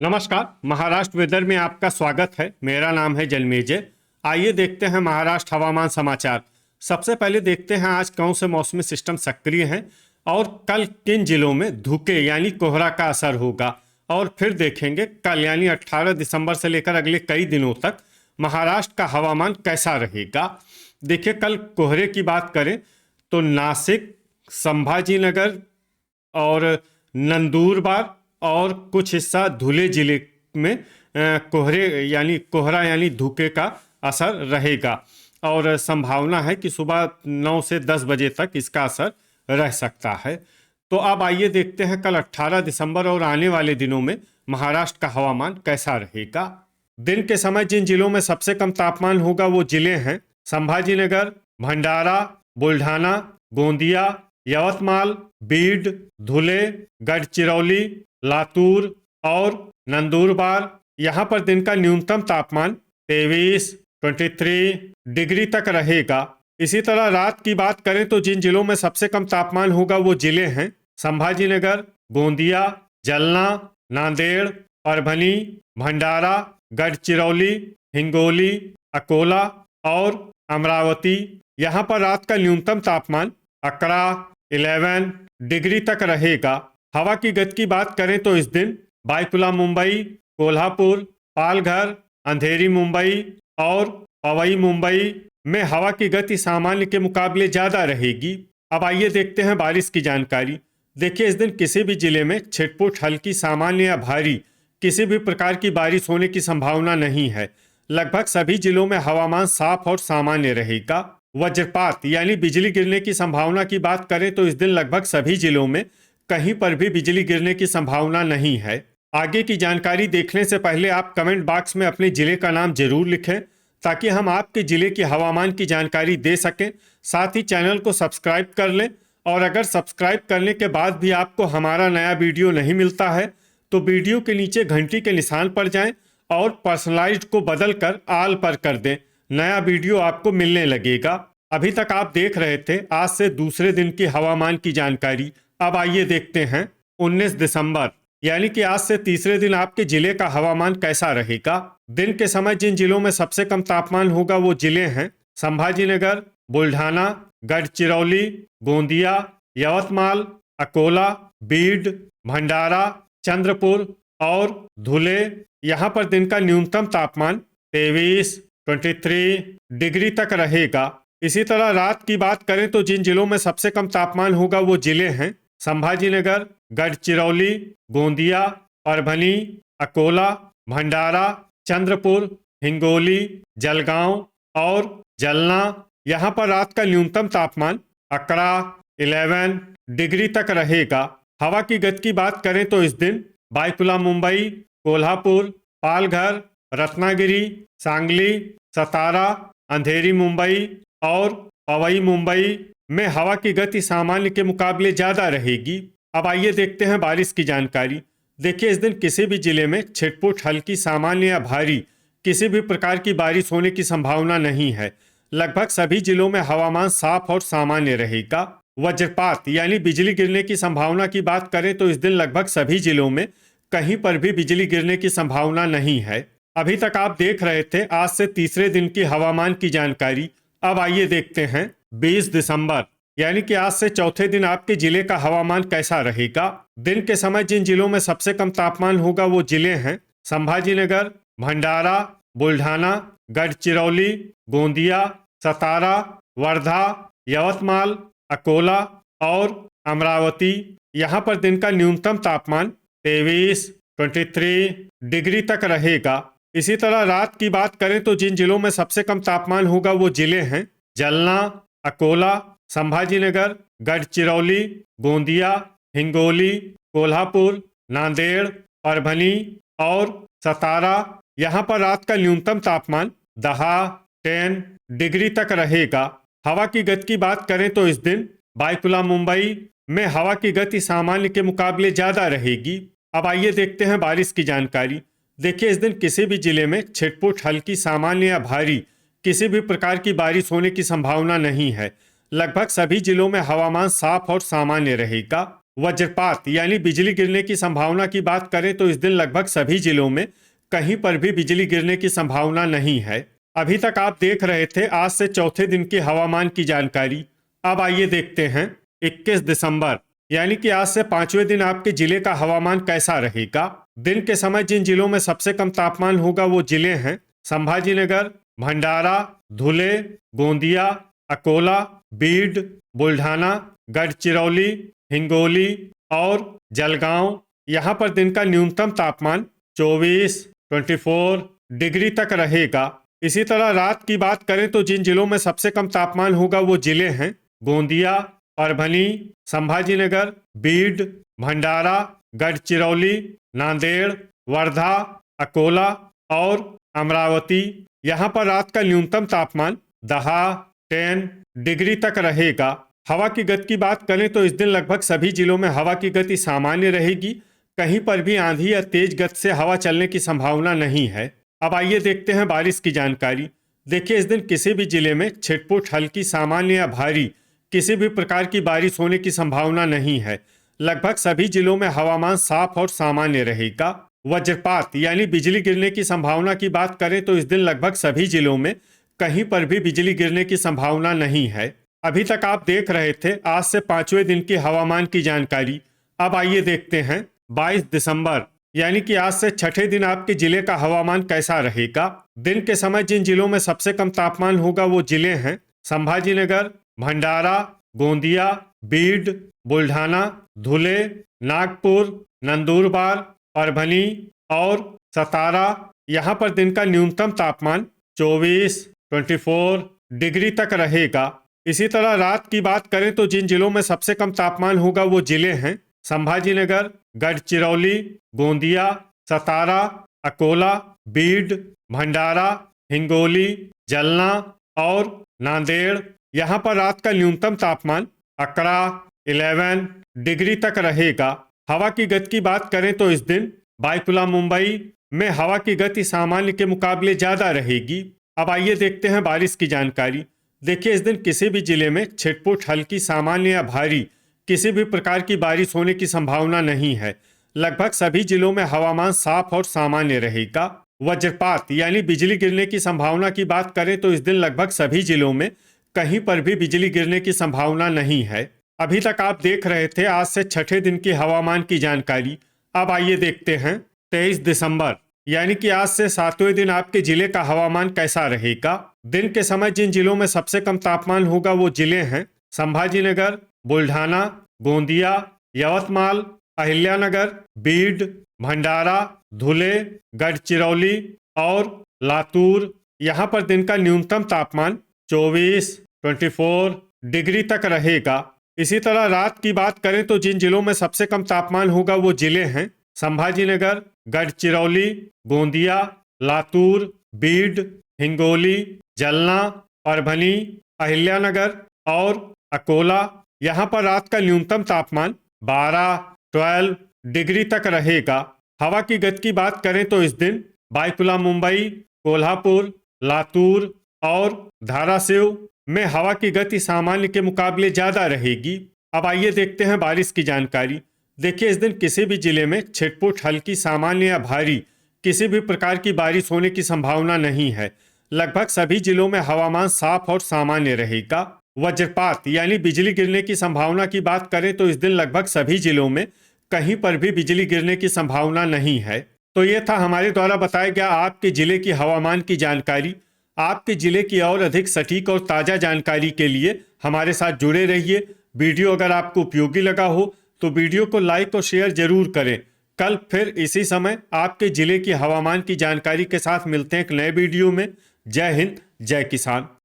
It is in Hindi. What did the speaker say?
नमस्कार। महाराष्ट्र वेदर में आपका स्वागत है। मेरा नाम है जन्मेजय। आइए देखते हैं महाराष्ट्र हवामान समाचार। सबसे पहले देखते हैं आज कौन से मौसमी सिस्टम सक्रिय हैं और कल किन जिलों में धूके यानी कोहरा का असर होगा। और फिर देखेंगे कल यानी 18 दिसंबर से लेकर अगले कई दिनों तक महाराष्ट्र का हवामान कैसा रहेगा। देखिए, कल कोहरे की बात करें तो नासिक, संभाजीनगर और नंदुरबार और कुछ हिस्सा धुले जिले में कोहरा यानी धुके का असर रहेगा। और संभावना है कि सुबह 9 से 10 बजे तक इसका असर रह सकता है। तो अब आइए देखते हैं कल 18 दिसंबर और आने वाले दिनों में महाराष्ट्र का हवामान कैसा रहेगा। दिन के समय जिन जिलों में सबसे कम तापमान होगा वो जिले हैं संभाजीनगर, भंडारा, बुल्ढाना, गोंदिया, यवतमाल, बीड, धुले, गढ़चिरौली, लातूर और नंदुरबार। यहाँ पर दिन का न्यूनतम तापमान 23 डिग्री तक रहेगा। इसी तरह रात की बात करें तो जिन जिलों में सबसे कम तापमान होगा वो जिले हैं संभाजीनगर, गोंदिया, जलना, नांदेड़, परभनी, भंडारा, गढ़चिरौली, हिंगोली, अकोला और अमरावती। यहाँ पर रात का न्यूनतम तापमान 11 डिग्री तक रहेगा। हवा की गति की बात करें तो इस दिन बायकुला मुंबई, कोल्हापुर, पालघर, अंधेरी मुंबई और पवई मुंबई में हवा की गति सामान्य के मुकाबले ज़्यादा रहेगी। अब आइए देखते हैं बारिश की जानकारी। देखिए, इस दिन किसी भी जिले में छिटपुट, हल्की, सामान्य या भारी किसी भी प्रकार की बारिश होने की संभावना नहीं है। लगभग सभी जिलों में हवामान साफ और सामान्य रहेगा। वज्रपात यानी बिजली गिरने की संभावना की बात करें तो इस दिन लगभग सभी जिलों में कहीं पर भी बिजली गिरने की संभावना नहीं है। आगे की जानकारी देखने से पहले आप कमेंट बॉक्स में अपने जिले का नाम जरूर लिखें ताकि हम आपके जिले की हवामान की जानकारी दे सकें। साथ ही चैनल को सब्सक्राइब कर लें और अगर सब्सक्राइब करने के बाद भी आपको हमारा नया वीडियो नहीं मिलता है तो वीडियो के नीचे घंटी के निशान पर जाएं और पर्सनलाइज्ड को बदल कर आल पर कर दें। नया वीडियो आपको मिलने लगेगा। अभी तक आप देख रहे थे आज से दूसरे दिन की हवामान की जानकारी। अब आइए देखते हैं 19 दिसंबर यानी कि आज से तीसरे दिन आपके जिले का हवामान कैसा रहेगा। दिन के समय जिन जिलों में सबसे कम तापमान होगा वो जिले हैं संभाजीनगर, बुल्ढाना, गढ़चिरौली, गोंदिया, यवतमाल, अकोला, बीड, भंडारा, चंद्रपुर और धुले। यहाँ पर दिन का न्यूनतम तापमान 23 डिग्री तक रहेगा। इसी तरह रात की बात करें तो जिन जिलों में सबसे कम तापमान होगा वो जिले हैं संभाजीनगर, गढ़चिरौली, गोंदिया, परभनी, अकोला, भंडारा, चंद्रपुर, हिंगोली, जलगांव और जलना। यहाँ पर रात का न्यूनतम तापमान 11 डिग्री तक रहेगा। हवा की गति की बात करें तो इस दिन बायकुला मुंबई, कोल्हापुर, पालघर, रत्नागिरी, सांगली, सतारा, अंधेरी मुंबई और पवई मुंबई में हवा की गति सामान्य के मुकाबले ज़्यादा रहेगी। अब आइए देखते हैं बारिश की जानकारी। देखिए, इस दिन किसी भी जिले में छिटपुट, हल्की, सामान्य या भारी किसी भी प्रकार की बारिश होने की संभावना नहीं है। लगभग सभी जिलों में हवामान साफ और सामान्य रहेगा। वज्रपात यानी बिजली गिरने की संभावना की बात करें तो इस दिन लगभग सभी जिलों में कहीं पर भी बिजली गिरने की संभावना नहीं है। अभी तक आप देख रहे थे आज से तीसरे दिन की हवामान की जानकारी। अब आइए देखते हैं 20 दिसंबर यानी कि आज से चौथे दिन आपके जिले का हवामान कैसा रहेगा। दिन के समय जिन जिलों में सबसे कम तापमान होगा वो जिले हैं संभाजीनगर, भंडारा, बुल्ढाना, गढ़चिरौली, गोंदिया, सतारा, वर्धा, यवतमाल, अकोला और अमरावती। यहाँ पर दिन का न्यूनतम तापमान 23 डिग्री तक रहेगा। इसी तरह रात की बात करें तो जिन जिलों में सबसे कम तापमान होगा वो जिले हैं जलना, अकोला, संभाजीनगर, गढ़चिरौली, गोंदिया, हिंगोली, कोल्हापुर, नांदेड़, परभनी और सतारा। यहाँ पर रात का न्यूनतम तापमान 10 डिग्री तक रहेगा। हवा की गति की बात करें तो इस दिन बायकुला मुंबई में हवा की गति सामान्य के मुकाबले ज़्यादा रहेगी। अब आइए देखते हैं बारिश की जानकारी। देखिए, इस दिन किसी भी जिले में छिटपुट, हल्की, सामान्य या भारी किसी भी प्रकार की बारिश होने की संभावना नहीं है। लगभग सभी जिलों में हवामान साफ और सामान्य रहेगा। वज्रपात यानी बिजली गिरने की संभावना की बात करें तो इस दिन लगभग सभी जिलों में कहीं पर भी बिजली गिरने की संभावना नहीं है। अभी तक आप देख रहे थे आज से चौथे दिन की हवामान की जानकारी। अब आइए देखते हैं 21 दिसंबर यानी कि आज से पांचवें दिन आपके जिले का हवामान कैसा रहेगा। दिन के समय जिन जिलों में सबसे कम तापमान होगा वो जिले हैं संभाजीनगर, भंडारा, धुले, गोंदिया, अकोला, बीड, बुल्ढाना, गढ़चिरौली, हिंगोली और जलगांव। यहाँ पर दिन का न्यूनतम तापमान 24 डिग्री तक रहेगा। इसी तरह रात की बात करें तो जिन जिलों में सबसे कम तापमान होगा वो जिले हैं गोंदिया, परभनी, संभाजीनगर, बीड, भंडारा, गढ़चिरौली, नांदेड़, वर्धा, अकोला और अमरावती। यहाँ पर रात का न्यूनतम तापमान 10 डिग्री तक रहेगा। हवा की गति की बात करें तो इस दिन लगभग सभी जिलों में हवा की गति सामान्य रहेगी। कहीं पर भी आंधी या तेज गति से हवा चलने की संभावना नहीं है। अब आइए देखते हैं बारिश की जानकारी। देखिए इस दिन किसी भी जिले में छिटपुट, हल्की, सामान्य या भारी किसी भी प्रकार की बारिश होने की संभावना नहीं है। लगभग सभी जिलों में हवामान साफ और सामान्य रहेगा। वज्रपात यानी बिजली गिरने की संभावना की बात करें तो इस दिन लगभग सभी जिलों में कहीं पर भी बिजली गिरने की संभावना नहीं है। अभी तक आप देख रहे थे आज से पांचवें दिन की हवामान की जानकारी। अब आइए देखते हैं 22 दिसंबर यानी कि आज से छठे दिन आपके जिले का हवामान कैसा रहेगा। दिन के समय जिन जिलों में सबसे कम तापमान होगा वो जिले हैं संभाजीनगर, भंडारा, गोंदिया, बीड, बुल्ढाना, धुले, नागपुर, नंदुरबार, परभनी और सतारा। यहाँ पर दिन का न्यूनतम तापमान 24 डिग्री तक रहेगा। इसी तरह रात की बात करें तो जिन जिलों में सबसे कम तापमान होगा वो जिले हैं संभाजीनगर, गढ़चिरौली, गोंदिया, सतारा, अकोला, बीड, भंडारा, हिंगोली, जलना और नांदेड़। यहाँ पर रात का न्यूनतम तापमान 11 डिग्री तक रहेगा। हवा की गति की बात करें तो इस दिन बायकुला, मुंबई में हवा की गति सामान्य के मुकाबले ज्यादा रहेगी। अब आइए देखते हैं बारिश की जानकारी। देखिए इस दिन किसी भी जिले में छिटपुट, हल्की, सामान्य या भारी किसी भी प्रकार की बारिश होने की संभावना नहीं है। लगभग सभी जिलों में हवामान साफ और सामान्य रहेगा। वज्रपात यानी बिजली गिरने की संभावना की बात करें तो इस दिन लगभग सभी जिलों में कहीं पर भी बिजली गिरने की संभावना नहीं है। अभी तक आप देख रहे थे आज से छठे दिन की हवामान की जानकारी। अब आइए देखते हैं 23 दिसंबर यानी कि आज से सातवें दिन आपके जिले का हवामान कैसा रहेगा। दिन के समय जिन जिलों में सबसे कम तापमान होगा वो जिले हैं संभाजीनगर, बुल्ढाना, गोंदिया, यवतमाल, अहिल्यानगर, बीड, भंडारा, धुले, गढ़चिरौली और लातूर। यहाँ पर दिन का न्यूनतम तापमान 24 डिग्री तक रहेगा। इसी तरह रात की बात करें तो जिन जिलों में सबसे कम तापमान होगा वो जिले हैं संभाजीनगर, गढ़चिरौली, गोंदिया, लातूर, बीड, हिंगोली, जलना, परभनी, अहिल्यानगर और अकोला। यहाँ पर रात का न्यूनतम तापमान 12 डिग्री तक रहेगा। हवा की गति की बात करें तो इस दिन बायकुला, मुंबई, कोल्हापुर, लातूर और धाराशिव में हवा की गति सामान्य के मुकाबले ज्यादा रहेगी। अब आइए देखते हैं बारिश की जानकारी। देखिए इस दिन किसी भी जिले में छिटपुट, हल्की, सामान्य या भारी किसी भी प्रकार की बारिश होने की संभावना नहीं है। लगभग सभी जिलों में हवामान साफ और सामान्य रहेगा। वज्रपात यानी बिजली गिरने की संभावना की बात करें तो इस दिन लगभग सभी जिलों में कहीं पर भी बिजली गिरने की संभावना नहीं है। तो ये था हमारे द्वारा बताया गया आपके जिले की हवामान की जानकारी। आपके जिले की और अधिक सटीक और ताज़ा जानकारी के लिए हमारे साथ जुड़े रहिए। वीडियो अगर आपको उपयोगी लगा हो तो वीडियो को लाइक और शेयर जरूर करें। कल फिर इसी समय आपके जिले की हवामान की जानकारी के साथ मिलते हैं एक नए वीडियो में। जय हिंद, जय किसान।